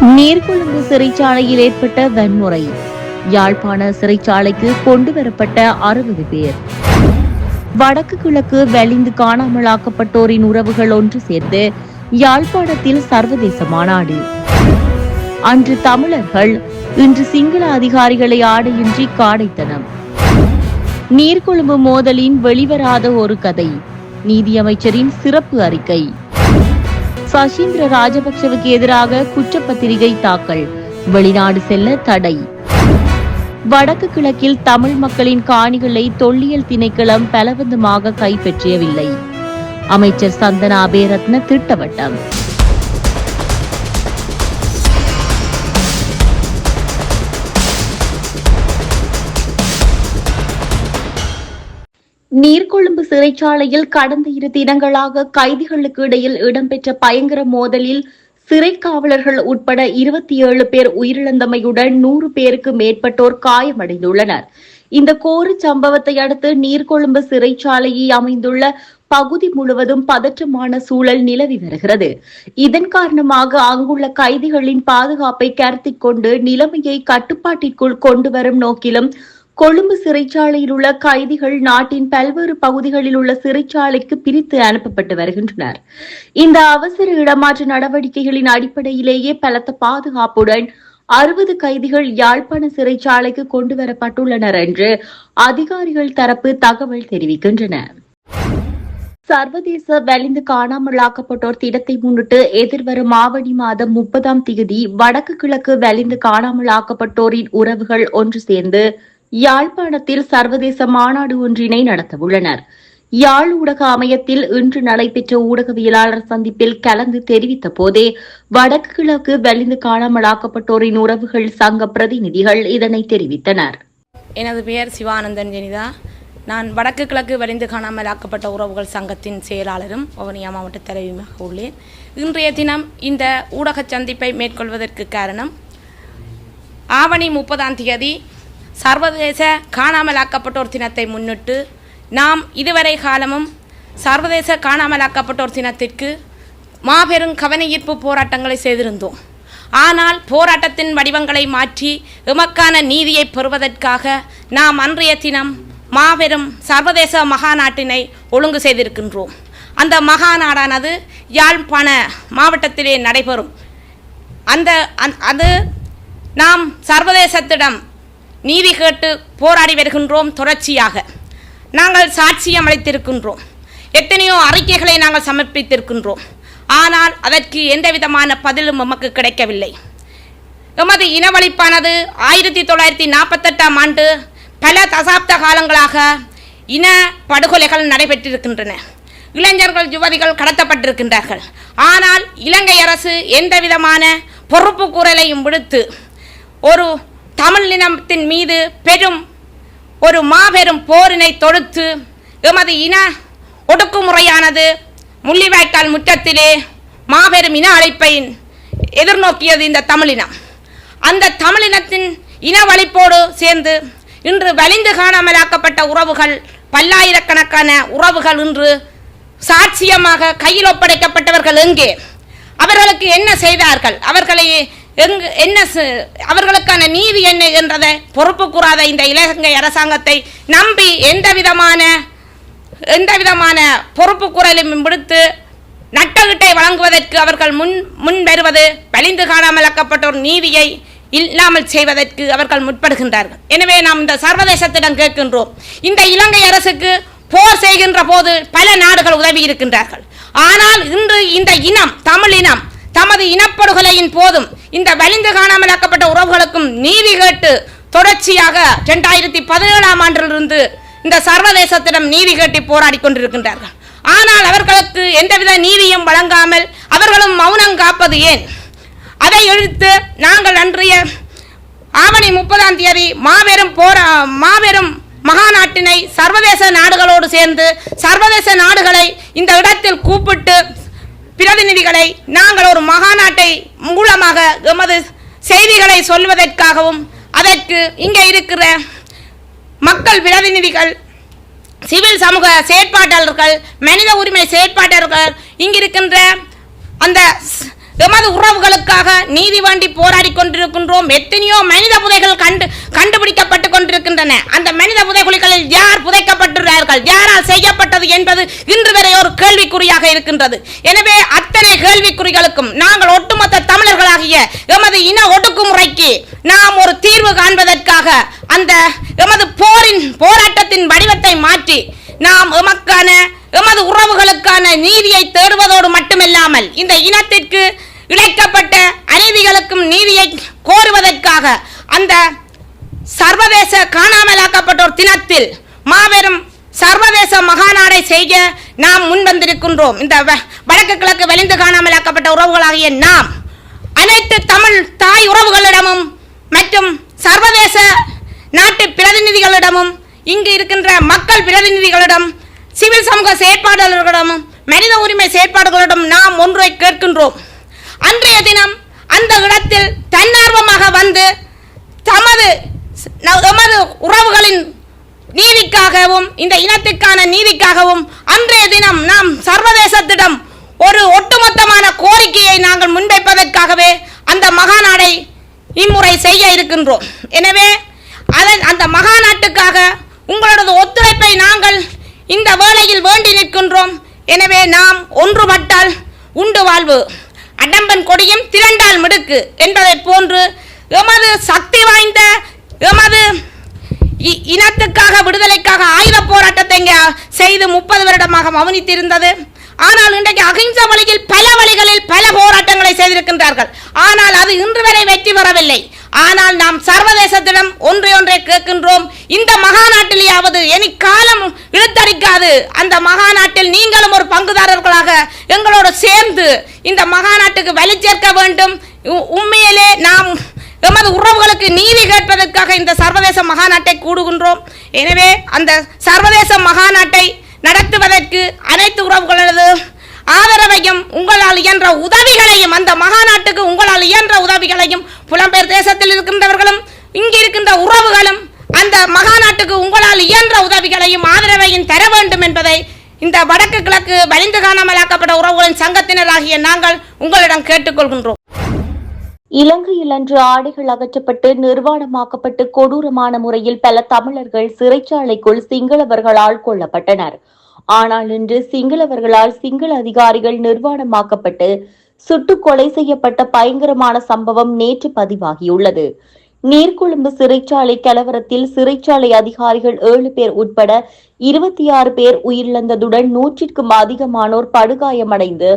நீர்கொழும்பு சிறைச்சாலையில் ஏற்பட்ட வன்முறை. யாழ்ப்பாண சிறைச்சாலைக்கு கொண்டுவரப்பட்ட 60 பேர். வடக்கு கிழக்கு வலிந்து காணாமலாக்கப்பட்டோரின் உறவுகள் ஒன்று சேர்ந்து யாழ்ப்பாணத்தில் சர்வதேச மாநாடு. அன்று தமிழர்கள், இன்று சிங்கள அதிகாரிகளை ஆடையின்றி காடைத்தனம். நீர்கொழும்பு மோதலின் வெளிவராத ஒரு கதை. நீதியமைச்சரின் சிறப்பு அறிக்கை. சசீந்திர ராஜபக்சவுக்கு எதிராக குற்றப்பத்திரிகை தாக்கல். வெளிநாடு செல்ல தடை. வடக்கு கிழக்கில் தமிழ் மக்களின் காணிகளை தொல்லியல் திணைக்களம் பலவந்தமாக கைப்பற்றியவில்லை. அமைச்சர் சந்தனா அபேரத்ன திட்டவட்டம். நீர்கொழும்பு சிறைச்சாலையில் கடந்த 2 தினங்களாக கைதிகளுக்கு இடையில் இடம்பெற்ற பயங்கர மோதலில் சிறை காவலர்கள் உட்பட 27 பேர் உயிரிழந்தமையுடன் 100 பேருக்கு மேற்பட்டோர் காயமடைந்துள்ளனர். இந்த கோர சம்பவத்தை அடுத்து நீர்கொழும்பு சிறைச்சாலையை அமைந்துள்ள பகுதி முழுவதும் பதற்றமான சூழல் நிலவி வருகிறது. இதன் காரணமாக அங்குள்ள கைதிகளின் பாதுகாப்பை கருத்தில் கொண்டு நிலைமையை கட்டுப்பாட்டிற்குள் கொண்டு வரும் நோக்கிலும் கொழும்பு சிறைச்சாலையில் உள்ள கைதிகள் நாட்டின் பல்வேறு பகுதிகளில் உள்ள சிறைச்சாலைக்கு பிரித்து அனுப்பப்பட்டு வருகின்றனர். இந்த அவசர இடமாற்ற நடவடிக்கைகளின் அடிப்படையிலேயே பலத்த பாதுகாப்புடன் 60 கைதிகள் யாழ்ப்பாண சிறைச்சாலைக்கு கொண்டுவரப்பட்டுள்ளனர் என்று அதிகாரிகள் தரப்பு தகவல் தெரிவிக்கின்றன. சர்வதேச வலிந்து காணாமலாக்கப்பட்டோர் தினத்தை முன்னிட்டு எதிர்வரும் ஆவணி மாதம் 30ஆம் தேதி வடக்கு கிழக்கு வலிந்து காணாமலாக்கப்பட்டோரின் உறவுகள் ஒன்று சேர்ந்து யாழ்ப்பாணத்தில் சர்வதேச மாநாடு ஒன்றினை நடத்தவுள்ளனர். யாழ் ஊடக அமையத்தில் இன்று நடைபெற்ற ஊடகவியலாளர் சந்திப்பில் கலந்து தெரிவித்த போதே வடக்கு கிழக்கு வலிந்து காணாமலாக்கப்பட்டோரின் உறவுகள் சங்க பிரதிநிதிகள் இதனை தெரிவித்தனர். எனது பெயர் சிவானந்தன் ஜெனிதா. நான் வடக்கு கிழக்கு வலிந்து காணாமலாக்கப்பட்ட உறவுகள் சங்கத்தின் செயலாளரும் வவுனியா மாவட்ட தலைவியுமாக உள்ளேன். இன்றைய தினம் இந்த ஊடக சந்திப்பை மேற்கொள்வதற்கு காரணம், ஆவணி 30ஆம் தேதி சர்வதேச காணாமலாக்கப்பட்டோர் தினத்தை முன்னிட்டு நாம் இதுவரை காலமும் சர்வதேச காணாமலாக்கப்பட்டோர் தினத்திற்கு மாபெரும் கவனஈர்ப்பு போராட்டங்களை செய்திருந்தோம். ஆனால் போராட்டத்தின் வடிவங்களை மாற்றி எமக்கான நீதியை பெறுவதற்காக நாம் அன்றைய தினம் மாபெரும் சர்வதேச மகாநாட்டினை ஒழுங்கு செய்திருக்கின்றோம். அந்த மகாநாடானது யாழ்ப்பாண மாவட்டத்திலே நடைபெறும். அது நாம் சர்வதேசத்திடம் நீதி கேட்டு போராடி வருகின்றோம். தொடர்ச்சியாக நாங்கள் சாட்சியம் அளித்திருக்கின்றோம். எத்தனையோ அறிக்கைகளை நாங்கள் சமர்ப்பித்திருக்கின்றோம். ஆனால் அதற்கு எந்தவிதமான பதிலும் நமக்கு கிடைக்கவில்லை. எமது இனவழிப்பானது 1948ஆம் ஆண்டு பல தசாப்த காலங்களாக இன படுகொலைகள் நடைபெற்றிருக்கின்றன. இளைஞர்கள், யுவதிகள் கடத்தப்பட்டிருக்கின்றார்கள். ஆனால் இலங்கை அரசு எந்தவிதமான பொறுப்பு கூறலையும் விடுத்து ஒரு தமிழ் இனத்தின் மீது ஒரு மாபெரும் போரினை தொடுத்து எமது இன ஒடுக்குமுறையானது முள்ளிவாய்க்கால் முற்றத்திலே மாபெரும் இன அழைப்பை எதிர்நோக்கியது இந்த தமிழினம். அந்த தமிழினத்தின் இனவழிப்போடு சேர்ந்து இன்று வலிந்து காணாமலாக்கப்பட்ட உறவுகள், பல்லாயிரக்கணக்கான உறவுகள் இன்று சாட்சியமாக கையில் ஒப்படைக்கப்பட்டவர்கள் எங்கே? அவர்களுக்கு என்ன செய்தார்கள்? அவர்களுக்கான நீதி என்ன என்றதை பொறுப்பு கூறாத இந்த இலங்கை அரசாங்கத்தை நம்பி எந்தவிதமான பொறுப்பு கூறலும் விடுத்து நட்டகிட்டை வழங்குவதற்கு அவர்கள் முன் வருவது வலிந்து காணாமலாக்கப்பட்டோர் நீதியை இல்லாமல் செய்வதற்கு அவர்கள் முற்படுகின்றார்கள். எனவே நாம் இந்த சர்வதேசத்திடம் கேட்கின்றோம், இந்த இலங்கை அரசுக்கு போர் செய்கின்ற போது பல நாடுகள் உதவி இருக்கின்றார்கள். ஆனால் இன்று இந்த இனம், தமிழ் இனம், தமது இனப்படுகொலையின் போதும் இந்த வலிந்து காணாமலாக்கப்பட்ட உறவுகளுக்கும் நீதி கேட்டு தொடர்ச்சியாக 2017ஆம் ஆண்டிலிருந்து இந்த சர்வதேசத்திடம் நீதி கேட்டு போராடி கொண்டிருக்கின்றார்கள். ஆனால் அவர்களுக்கு எந்தவித நீதியும் வழங்காமல் அவர்களும் மௌனம் காப்பது ஏன்? அதை எடுத்து நாங்கள் அன்றைய ஆவணி 30ஆம் தேதி மாபெரும் மகாநாட்டினை சர்வதேச நாடுகளோடு சேர்ந்து சர்வதேச நாடுகளை இந்த இடத்தில் கூப்பிட்டு பிரதிநிதிகளை நாங்கள் ஒரு மகாநாட்டை மூலமாக எமது செய்திகளை சொல்வதற்காகவும் அதற்கு இங்கே இருக்கிற மக்கள் பிரதிநிதிகள், சிவில் சமூக செயற்பாட்டாளர்கள், மனித உரிமை செயற்பாட்டாளர்கள், இங்கிருக்கின்ற அந்த எமது உறவுகளுக்காக நீதி வேண்டி போராடி கொண்டிருக்கின்றோம். எத்தனையோ மனித புதைகள் கண்டுபிடிக்கப்பட்டு கொண்டிருக்கின்றன. அந்த மனித புதைகுழிகளில் யார் புதைக்கப்பட்டுள்ளார்கள், யாரால் செய்யப்பட்டது என்பது இன்று வரை ஒரு கேள்விக்குறியாக இருக்கின்றது. எனவே அத்தனை கேள்விக்குறிகளுக்கும் நாங்கள் ஒட்டுமொத்த தமிழர்களாகிய எமது இன ஒடுக்குமுறைக்கு நாம் ஒரு தீர்வு காண்பதற்காக அந்த எமது போராட்டத்தின் வடிவத்தை மாற்றி நாம் எமது உறவுகளுக்கான நீதியை தேடுவதோடு மட்டுமில்லாமல் இந்த இனத்திற்கு இழைக்கப்பட்ட அநீதிகளுக்கும் நீதியை கோருவதற்காக அந்த சர்வதேச காணாமலாக்கப்பட்டோர் தினத்தில் மாபெரும் சர்வதேச மகாநாடை செய்ய நாம் முன்வந்திருக்கின்றோம். இந்த வடக்கு கிழக்கு வெளிந்து காணாமலாக்கப்பட்ட உறவுகளாகிய நாம் அனைத்து தமிழ் தாய் உறவுகளிடமும் மற்றும் சர்வதேச நாட்டு பிரதிநிதிகளிடமும் இங்கு இருக்கின்ற மக்கள் பிரதிநிதிகளிடம் சிவில் சமூக செயற்பாட்டாளர்களிடமும் மனித உரிமை செயற்பாடுகளிடம் நாம் ஒன்றை கேட்கின்றோம். அன்றைய தினம் அந்த இடத்தில் தன்னார்வமாக வந்து எமது உறவுகளின் நீதிக்காகவும் இந்த இனத்திற்கான நீதிக்காகவும் அன்றைய தினம் நாம் சர்வதேசத்திடம் ஒரு ஒட்டுமொத்தமான கோரிக்கையை நாங்கள் முன்வைப்பதற்காகவே அந்த மகாநாடை இம்முறை செய்ய இருக்கின்றோம். எனவே அந்த மகாநாட்டுக்காக உங்களது ஒத்துழைப்பை நாங்கள் இந்த வேளையில் வேண்டி நிற்கின்றோம். எனவே நாம் ஒன்றுபட்டால் உண்டு வாழ்வு, அடம்பன் கொடியும் திரண்டால் மிடுக்கு என்பதை போன்று எமது சக்தி வாய்ந்த எமது இனத்துக்காக விடுதலைக்காக ஆயுத போராட்டத்தை செய்து 30 வருடமாக மௌனித்திருந்தது. ஆனால் இன்றைக்கு அகிம்சை வழியில் பல வழிகளில் பல போராட்டங்களை செய்திருக்கின்றார்கள். ஆனால் அது இன்று வரை வெற்றி பெறவில்லை. ஆனால் நாம் சர்வதேசத்திடம் ஒன்றை கேட்கின்றோம். இந்த மகாநாட்டிலேயாவது இனி காலம் இழுத்தடிக்காது அந்த மகாநாட்டில் நீங்களும் ஒரு பங்குதாரர்களாக எங்களோடு சேர்ந்து இந்த மகாநாட்டுக்கு வலி சேர்க்க வேண்டும். உண்மையிலே நாம் எமது உறவுகளுக்கு நீதி கேட்பதற்காக இந்த சர்வதேச மகாநாட்டை கூடுகின்றோம். எனவே அந்த சர்வதேச மகாநாட்டை நடத்துவதற்கு அனைத்து உறவுகளது ஆதரவையும் உங்களால் இயன்ற உதவிகளையும் அந்த மகாநாட்டுக்கு உங்களால் இயன்ற உதவிகளையும் புலம்பெயர் தேசத்தில் இருக்கின்றவர்களும் இங்கு இருக்கின்ற உறவுகளும் அந்த மகாநாட்டுக்கு உங்களால் இயன்ற உதவிகளையும் ஆதரவையும் தர வேண்டும் என்பதை இந்த வடக்கு கிழக்கு வலிந்து காணாமலாக்கப்பட்ட உறவுகளின் சங்கத்தினராகிய நாங்கள் உங்களிடம் கேட்டுக்கொள்கின்றோம். இலங்கையில் அன்று ஆடைகள் அகற்றப்பட்டு நிர்வாணமாக்கப்பட்டு கொடூரமான முறையில் பல தமிழர்கள் சிறைச்சாலைக்குள் சிங்களவர்களால் கொல்லப்பட்டனர். ஆனால் இன்று சிங்களவர்களால் சிங்கள அதிகாரிகள் நிர்வாணமாக்கப்பட்டு சுட்டுக் கொலை செய்யப்பட்ட பயங்கரமான சம்பவம் நேற்று பதிவாகியுள்ளது. நீர்கொழும்பு சிறைச்சாலை கலவரத்தில் சிறைச்சாலை அதிகாரிகள் 7 பேர் உட்பட 26 பேர் உயிரிழந்ததுடன் 100க்கும் அதிகமானோர் படுகாயமடைந்து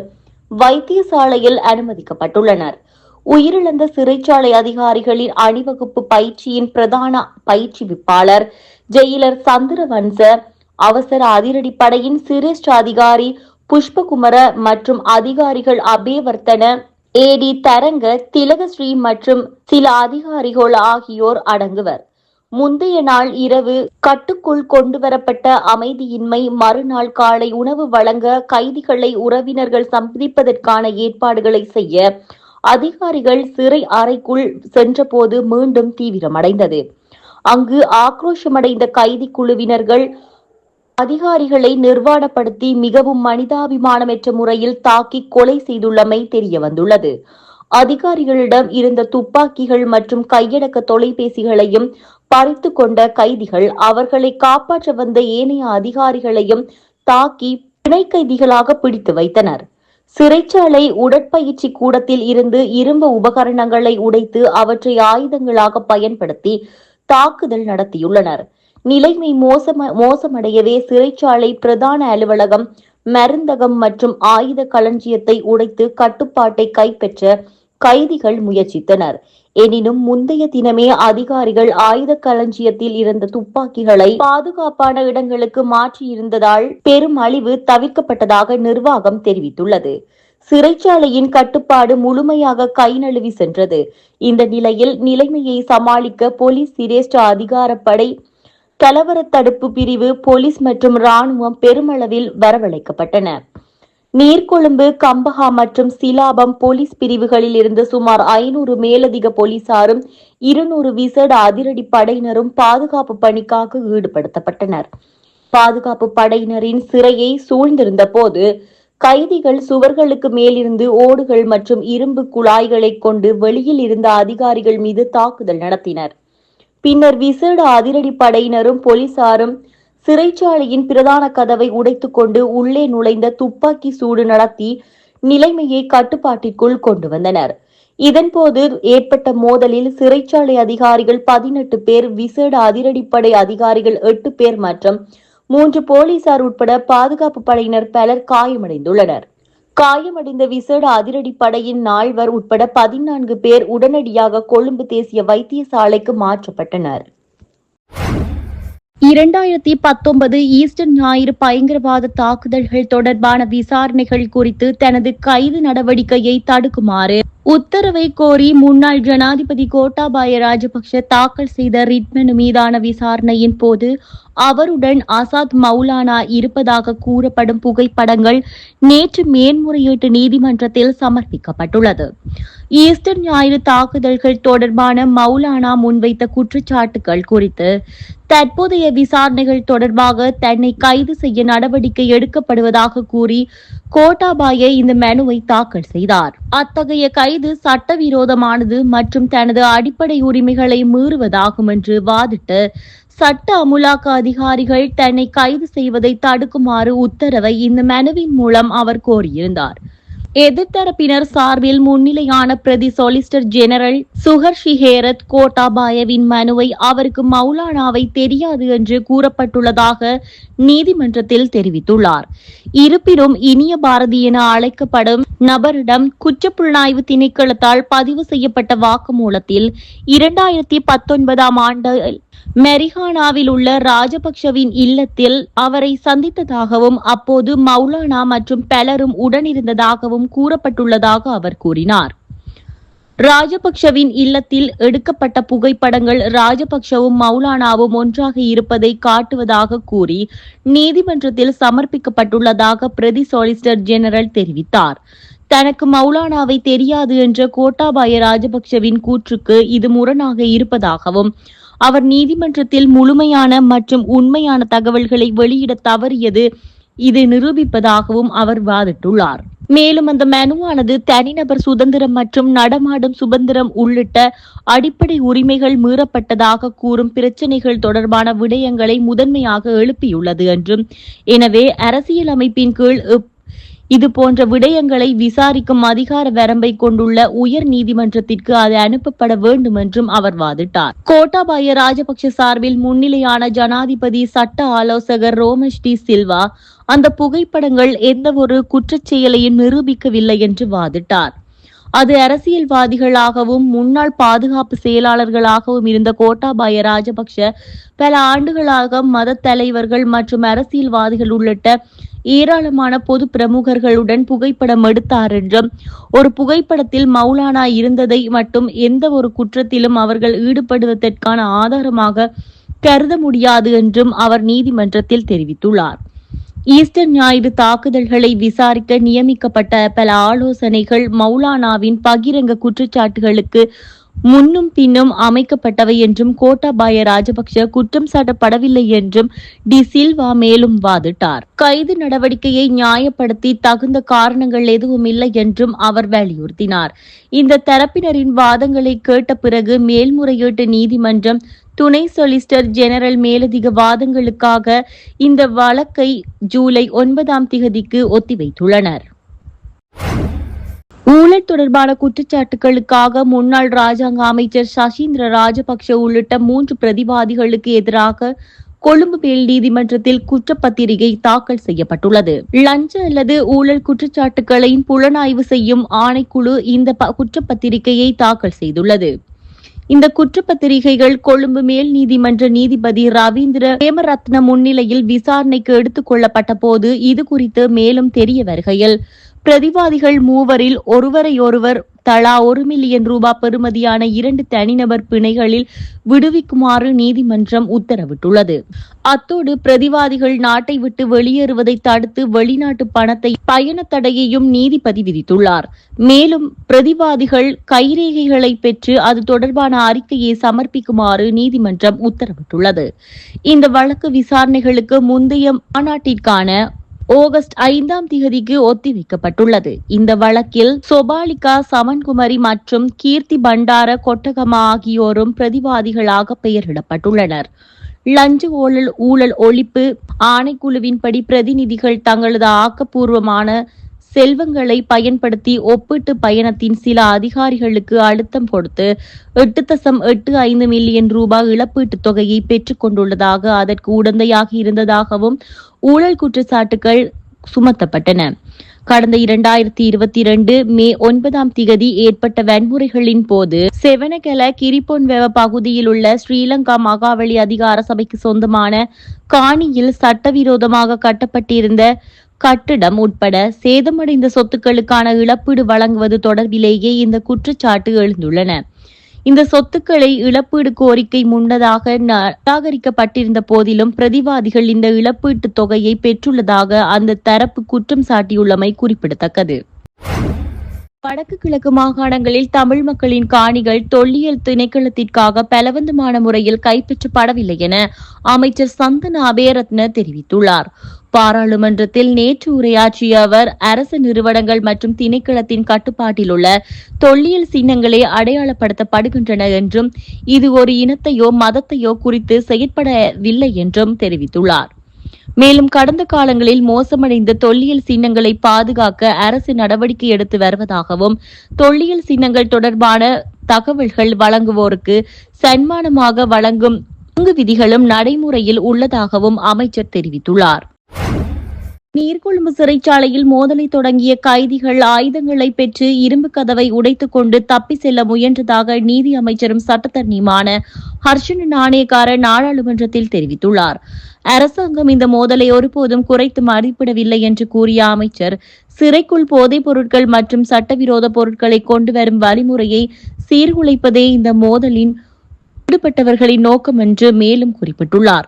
வைத்தியசாலையில் அனுமதிக்கப்பட்டுள்ளனர். உயிரிழந்த சிறைச்சாலை அதிகாரிகளின் அணிவகுப்பு பயிற்சியின் பிரதான பயிற்சிவிப்பாளர் ஜெயிலர் சந்திரவன்ச, அவசர அதிரடிப்படையின் சிரேஷ்ட அதிகாரி புஷ்பகுமர மற்றும் அதிகாரிகள் அபேவர்த்தன, ஏடி தரங்க, திலகஸ்ரீ மற்றும் சில அதிகாரிகள் ஆகியோர் அடங்குவர். முந்தைய நாள் இரவு கட்டுக்குள் கொண்டுவரப்பட்ட அமைதியின்மை மறுநாள் காலை உணவு வழங்க கைதிகளை உறவினர்கள் சந்திப்பதற்கான ஏற்பாடுகளை செய்ய அதிகாரிகள் சிறை அறைக்குள் சென்றபோது மீண்டும் தீவிரமடைந்தது. அங்கு ஆக்ரோஷமடைந்த கைதி குழுவினர்கள் அதிகாரிகளை நிர்வாணப்படுத்தி மிகவும் மனிதாபிமானமற்ற முறையில் தாக்கி கொலை செய்துள்ளமை தெரிய வந்துள்ளது. அதிகாரிகளிடம் இருந்த துப்பாக்கிகள் மற்றும் கையடக்க தொலைபேசிகளையும் பறித்து கொண்ட கைதிகள் அவர்களை காப்பாற்ற வந்த ஏனைய அதிகாரிகளையும் தாக்கி பிணை கைதிகளாக பிடித்து வைத்தனர். சிறைச்சாலை உடற்பயிற்சி கூடத்தில் இருந்து இரும்பு உபகரணங்களை உடைத்து அவற்றை ஆயுதங்களாக பயன்படுத்தி தாக்குதல் நடத்தியுள்ளனர். நிலைமை மோசமடையவே சிறைச்சாலை பிரதான அலுவலகம், மருந்தகம் மற்றும் ஆயுத களஞ்சியத்தை உடைத்து கட்டுப்பாட்டை கைப்பற்ற கைதிகள் முயற்சித்தனர். எனினும் முந்தைய தினமே அதிகாரிகள் ஆயுத களஞ்சியத்தில் இருந்த துப்பாக்கிகளை பாதுகாப்பான இடங்களுக்கு மாற்றியிருந்ததால் பெரும் அழிவு தவிர்க்கப்பட்டதாக நிர்வாகம் தெரிவித்துள்ளது. சிறைச்சாலையின் கட்டுப்பாடு முழுமையாக கை நழுவி சென்றது. இந்த நிலையில் நிலைமையை சமாளிக்க போலீஸ் சிரேஷ்ட அதிகாரப்படை, கலவர தடுப்பு பிரிவு, போலீஸ் மற்றும் ராணுவம் பெருமளவில் வரவழைக்கப்பட்டன. நீர்கொழும்பு, கம்பஹா மற்றும் சிலாபம் போலீஸ் பிரிவுகளில் இருந்து சுமார் 500 மேலதிக போலீசாரும் 200 விசேட அதிரடி படையினரும் பாதுகாப்பு பணிக்காக ஈடுபடுத்தப்பட்டனர். பாதுகாப்பு படையினரின் சிறையை சூழ்ந்திருந்த போது கைதிகள் சுவர்களுக்கு மேலிருந்து ஓடுகள் மற்றும் இரும்பு குழாய்களை கொண்டு வெளியில் இருந்த அதிகாரிகள் மீது தாக்குதல் நடத்தினர். பின்னர் விசேட அதிரடி படையினரும் போலீசாரும் சிறைச்சாலையின் பிரதான கதவை உடைத்துக் கொண்டு உள்ளே நுழைந்த துப்பாக்கி சூடு நடத்தி நிலைமையை கட்டுப்பாட்டிற்குள் கொண்டு வந்தனர். இதன்போது ஏற்பட்ட மோதலில் சிறைச்சாலை அதிகாரிகள் 18 பேர், விசேட அதிரடிப்படை அதிகாரிகள் 8 பேர் மற்றும் 3 போலீசார் உட்பட பாதுகாப்பு படையினர் பலர் காயமடைந்துள்ளனர். காயமடைந்த விசேட அதிரடிப்படையின் 4 உட்பட 14 பேர் உடனடியாக கொழும்பு தேசிய வைத்தியசாலைக்கு மாற்றப்பட்டனர். 2019 ஈஸ்டர் ஞாயிறு பயங்கரவாத தாக்குதல்கள் தொடர்பான விசாரணைகள் குறித்து தனது கைது நடவடிக்கையை தடுக்குமாறு உத்தரவை கோரி முன்னாள் ஜனாதிபதி கோட்டாபாய ராஜபக்ஷ தாக்கல் செய்த ரிட் மனு மீதான விசாரணையின் போது அவருடன் ஆசாத் மௌலானா இருப்பதாக கூறப்படும் புகைப்படங்கள் நேற்று மேன்முறையீட்டு நீதிமன்றத்தில் சமர்ப்பிக்கப்பட்டுள்ளது. ஈஸ்டர் ஞாயிறு தாக்குதல்கள் தொடர்பான மௌலானா முன்வைத்த குற்றச்சாட்டுகள் குறித்து தற்போதைய விசாரணைகள் தொடர்பாக தன்னை கைது செய்ய நடவடிக்கை எடுக்கப்படுவதாக கூறி கோட்டாபாய இந்த மனுவை தாக்கல் செய்தார். அத்தகைய கைது சட்டவிரோதமானது மற்றும் தனது அடிப்படை உரிமைகளை மீறுவதாகும் என்று வாதிட்டு சட்ட அமுலாக்க அதிகாரிகள் தன்னை கைது செய்வதை தடுக்குமாறு உத்தரவை இந்த மனுவின் மூலம் அவர் கோரியிருந்தார். எதிர்த்தரப்பினர் சார்பில் முன்னிலையான பிரதி சொலிசிட்டர் ஜெனரல் சுஹர்ஷி ஹேரத் கோட்டாபாயவின் மனுவை அவருக்கு மௌலானாவை தெரியாது என்று கூறப்பட்டுள்ளதாக நீதிமன்றத்தில் தெரிவித்துள்ளார். இருப்பினும் இனிய பாரதி என அழைக்கப்படும் நபரிடம் குற்றப்புலனாய்வு திணைக்களத்தால் பதிவு செய்யப்பட்ட வாக்குமூலத்தில் 2019 ஆண்டு மெரிஹானாவில் உள்ள ராஜபக்ஷவின் இல்லத்தில் அவரை சந்தித்ததாகவும் அப்போது மௌலானா மற்றும் பலரும் உடனிருந்ததாகவும் கூறப்பட்டுள்ளதாக அவர் கூறினார். ராஜபக்ஷவின் இல்லத்தில் எடுக்கப்பட்ட புகைப்படங்கள் ராஜபக்ஷவும் மௌலானாவும் ஒன்றாக இருப்பதை காட்டுவதாக கூறி நீதிமன்றத்தில் சமர்ப்பிக்கப்பட்டுள்ளதாக பிரதி சொலிசிட்டர் ஜெனரல் தெரிவித்தார். தனக்கு மௌலானாவை தெரியாது என்ற கோட்டாபாய ராஜபக்ஷவின் கூற்றுக்கு இது முரணாக இருப்பதாகவும் அவர் நீதிமன்றத்தில் முழுமையான மற்றும் உண்மையான தகவல்களை வெளியிட தவறியது இது நிரூபிப்பதாகவும் அவர் வாதிட்டுள்ளார். மேலும் அந்த மனுவானது தனிநபர் சுதந்திரம் மற்றும் நடமாடும் சுதந்திரம் உள்ளிட்ட அடிப்படை உரிமைகள் மீறப்பட்டதாக கூறும் பிரச்சினைகள் தொடர்பான விடயங்களை முதன்மையாக எழுப்பியுள்ளது என்றும், எனவே அரசியலமைப்பின் கீழ் இதுபோன்ற விடயங்களை விசாரிக்கும் அதிகார வரம்பை கொண்டுள்ள உயர் நீதிமன்றத்திற்கு அது அனுப்பப்பட வேண்டும் என்றும் அவர் வாதிட்டார். கோட்டாபாய ராஜபக்ஷ சார்பில் முன்னிலையான ஜனாதிபதி சட்ட ஆலோசகர் ரோமேஷ் டி சில்வா அந்த புகைப்படங்கள் எந்த ஒரு குற்றச் செயலையும் நிரூபிக்கவில்லை என்று வாதிட்டார். அது அரசியல்வாதிகளாகவும் முன்னாள் பாதுகாப்பு செயலாளர்களாகவும் இருந்த கோட்டாபாய ராஜபக்ஷ பல ஆண்டுகளாக மத தலைவர்கள் மற்றும் அரசியல்வாதிகள் உள்ளிட்ட ஏராளமான பொது பிரமுகர்களுடன் புகைப்படம் எடுத்தார் என்றும், ஒரு புகைப்படத்தில் மௌலானா இருந்ததை மட்டும் எந்த ஒரு குற்றத்திலும் அவர்கள் ஈடுபடுவதற்கான ஆதாரமாக கருத முடியாது என்றும் அவர் நீதிமன்றத்தில் தெரிவித்துள்ளார். ஈஸ்டர் ஞாயிறு தாக்குதல்களை விசாரிக்க நியமிக்கப்பட்ட பல ஆலோசனைகள் மௌலானாவின் பகிரங்க குற்றச்சாட்டுகளுக்கு முன்னும் பின்னும் அமைக்கப்பட்டவை என்றும் கோட்டாபாய ராஜபக்ஷ குற்றம் சாட்டப்படவில்லை என்றும் டி சில்வா மேலும் வாதிட்டார். கைது நடவடிக்கையை நியாயப்படுத்தி தகுந்த காரணங்கள் எதுவும் இல்லை என்றும் அவர் வலியுறுத்தினார். இந்த தரப்பினரின் வாதங்களை கேட்ட பிறகு மேல்முறையீட்டு நீதிமன்றம் துணை சொலிசிட்டர் ஜெனரல் மேலதிக வாதங்களுக்காக இந்த வழக்கை ஜூலை 9 ஒத்திவைத்துள்ளனர். ஊழல் தொடர்பான குற்றச்சாட்டுகளுக்காக முன்னாள் ராஜாங்க அமைச்சர் சசீந்திர ராஜபக்ஷ உள்ளிட்ட 3 பிரதிவாதிகளுக்கு எதிராக கொழும்பு மேல் நீதிமன்றத்தில் குற்றப்பத்திரிகை தாக்கல் செய்யப்பட்டுள்ளது. லஞ்ச அல்லது ஊழல் குற்றச்சாட்டுகளை புலனாய்வு செய்யும் ஆணைக்குழு இந்த குற்றப்பத்திரிகையை தாக்கல் செய்துள்ளது. இந்த குற்றப்பத்திரிகைகள் கொழும்பு மேல் நீதிமன்ற நீதிபதி ரவீந்திர ஹேமரத்ன முன்னிலையில் விசாரணைக்கு எடுத்துக் கொள்ளப்பட்ட போது இது குறித்து மேலும் தெரிய வருகையில் பிரதிவாதிகள் மூவரில் ஒருவரையொருவர் தலா 1 மில்லியன் ரூபாய் பெறுமதியான 2 தனிநபர் பிணைகளில் விடுவிக்குமாறு நீதிமன்றம் உத்தரவிட்டுள்ளது. அத்தோடு பிரதிவாதிகள் நாட்டை விட்டு வெளியேறுவதை தடுத்து வெளிநாட்டு பணத்தை பயண தடையையும் நீதிபதி விதித்துள்ளார். மேலும் பிரதிவாதிகள் கைரேகைகளை பெற்று அது தொடர்பான அறிக்கையை சமர்ப்பிக்குமாறு நீதிமன்றம் உத்தரவிட்டுள்ளது. இந்த வழக்கு விசாரணைகளுக்கு முந்தைய மாநாட்டிற்கான ஆகஸ்ட் 5ஆம் தேதிக்கு ஒத்திவைக்கப்பட்டுள்ளது. இந்த வழக்கில் சோபாலிகா சமன்குமரி மற்றும் கீர்த்தி பண்டார கொட்டகமா ஆகியோரும் பிரதிவாதிகளாக பெயரிடப்பட்டுள்ளனர். லஞ்ச ஊழல் ஒழிப்பு ஆணைக்குழுவின்படி பிரதிநிதிகள் தங்களது ஆக்கப்பூர்வமான செல்வங்களை பயன்படுத்தி ஒப்பீட்டு பயணத்தின் சில அதிகாரிகளுக்கு அழுத்தம் கொடுத்து 8.85 மில்லியன் ரூபாய் இழப்பீட்டுத் தொகையை பெற்றுக் கொண்டுள்ளதாக அதற்கு உடந்தையாக இருந்ததாகவும் ஊழல் குற்றச்சாட்டுகள் சுமத்தப்பட்டன. கடந்த 2022 மே 9ஆம் தேதி ஏற்பட்ட வன்முறைகளின் போது செவனகெல கிரிபொன்வெவ பகுதியில் உள்ள ஸ்ரீலங்கா மகாவலி அதிகார சபைக்கு சொந்தமான காணியில் சட்டவிரோதமாக கட்டப்பட்டிருந்த கட்டிடம் உட்பட சேதமடைந்த சொத்துக்களுக்கான இழப்பீடு வழங்குவது தொடர்பிலேயே இந்த குற்றச்சாட்டு எழுந்துள்ளன. இந்த சொத்துக்களை இழப்பீடு கோரிக்கை முன்னதாக நிராகரிக்கப்பட்டிருந்த போதிலும் பிரதிவாதிகள் இந்த இழப்பீட்டுத் தொகையை பெற்றுள்ளதாக அந்த தரப்பு குற்றம் சாட்டியுள்ளமை குறிப்பிடத்தக்கது. வடக்கு கிழக்கு மாகாணங்களில் தமிழ் மக்களின் காணிகள் தொல்லியல் திணைக்களத்திற்காக பலவந்தமான முறையில் கைப்பற்றப்படவில்லை என அமைச்சர் சந்தன அபேரத்ன தெரிவித்துள்ளார். பாராளுமன்றத்தில் நேற்று உரையாற்றிய அவர் அரசு நிறுவனங்கள் மற்றும் திணைக்களத்தின் கட்டுப்பாட்டில் உள்ள தொல்லியல் சின்னங்களே அடையாளப்படுத்தப்படுகின்றன என்றும் இது ஒரு இனத்தையோ மதத்தையோ குறித்து செயற்படவில்லை என்றும் தெரிவித்துள்ளார். மேலும் கடந்த காலங்களில் மோசமடைந்த தொல்லியல் சின்னங்களை பாதுகாக்க அரசு நடவடிக்கை எடுத்து வருவதாகவும் தொல்லியல் சின்னங்கள் தொடர்பான தகவல்கள் வழங்குவோருக்கு சன்மானமாக வழங்கும் விதிகளும் நடைமுறையில் உள்ளதாகவும் அமைச்சர் தெரிவித்துள்ளார். நீர்கொழும்பு சிறைச்சாலையில் மோதலை தொடங்கிய கைதிகள் ஆயுதங்களை பெற்று இரும்பு கதவை உடைத்துக் கொண்டு தப்பி செல்ல முயன்றதாக நீதி அமைச்சரும் சட்டத்தரணியுமான ஹர்ஷன நாணயக்கார நாடாளுமன்றத்தில் தெரிவித்துள்ளார். அரசாங்கம் இந்த மோதலை ஒருபோதும் குறைத்து மதிப்பிடவில்லை என்று கூறிய அமைச்சர் சிறைக்குள் போதைப் பொருட்கள் மற்றும் சட்டவிரோத பொருட்களை கொண்டு வரும் வழிமுறையை சீர்குலைப்பதே இந்த மோதலின் ஈடுபட்டவர்களின் நோக்கம் என்று மேலும் குறிப்பிட்டுள்ளார்.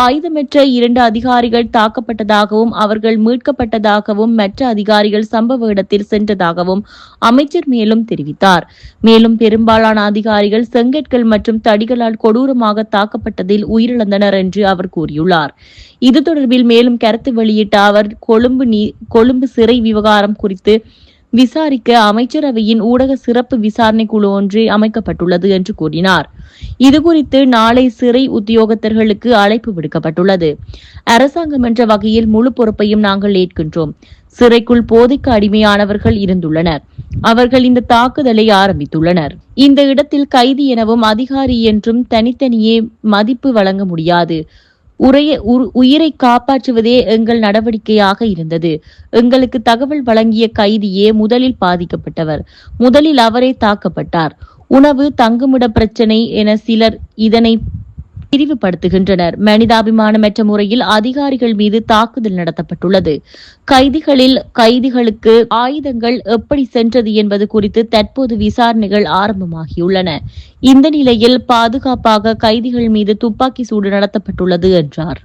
ஆயுதமற்ற 2 அதிகாரிகள் தாக்கப்பட்டதாகவும் அவர்கள் மீட்கப்பட்டதாகவும் மற்ற அதிகாரிகள் சம்பவ இடத்தில் சென்றதாகவும் அமைச்சர் மேலும் தெரிவித்தார். மேலும் பெரும்பாலான அதிகாரிகள் செங்கற்கள் மற்றும் தடிகளால் கொடூரமாக தாக்கப்பட்டதில் உயிரிழந்தனர் என்று அவர் கூறியுள்ளார். இது தொடர்பில் மேலும் கருத்து வெளியிட்ட அவர் கொழும்பு சிறை விவகாரம் குறித்து விசாரிக்க அமைச்சரவையின் ஊடக சிறப்பு விசாரணை குழு ஒன்று அமைக்கப்பட்டுள்ளது என்று கூறினார். இதுகுறித்து நாளை சிறை உத்தியோகத்தர்களுக்கு அழைப்பு விடுக்கப்பட்டுள்ளது. அரசாங்கம் என்ற வகையில் முழு பொறுப்பையும் நாங்கள் ஏற்கின்றோம். சிறைக்குள் போதைக்கு அடிமையானவர்கள் இருந்துள்ளனர். அவர்கள் இந்த தாக்குதலை ஆரம்பித்துள்ளனர். இந்த இடத்தில் கைதி எனவும் அதிகாரி என்றும் தனித்தனியே மதிப்பு வழங்க முடியாது. உயிரை காப்பாற்றுவதே எங்கள் நடவடிக்கையாக இருந்தது. எங்களுக்கு தகவல் வழங்கிய கைதியே முதலில் பாதிக்கப்பட்டவர். முதலில் அவரே தாக்கப்பட்டார். உணவு தங்குமிட பிரச்சினை என சிலர் இதனை பிரிவுபடுத்துகின்றனர். மனிதாபிமானமற்ற முறையில் அதிகாரிகள் மீது தாக்குதல் நடத்தப்பட்டுள்ளது. கைதிகளுக்கு ஆயுதங்கள் எப்படி சென்றது என்பது குறித்து தற்போது விசாரணைகள் ஆரம்பமாகியுள்ளன. இந்த நிலையில் பாதுகாப்பாக கைதிகள் மீது துப்பாக்கி சூடு நடத்தப்பட்டுள்ளது என்றார்.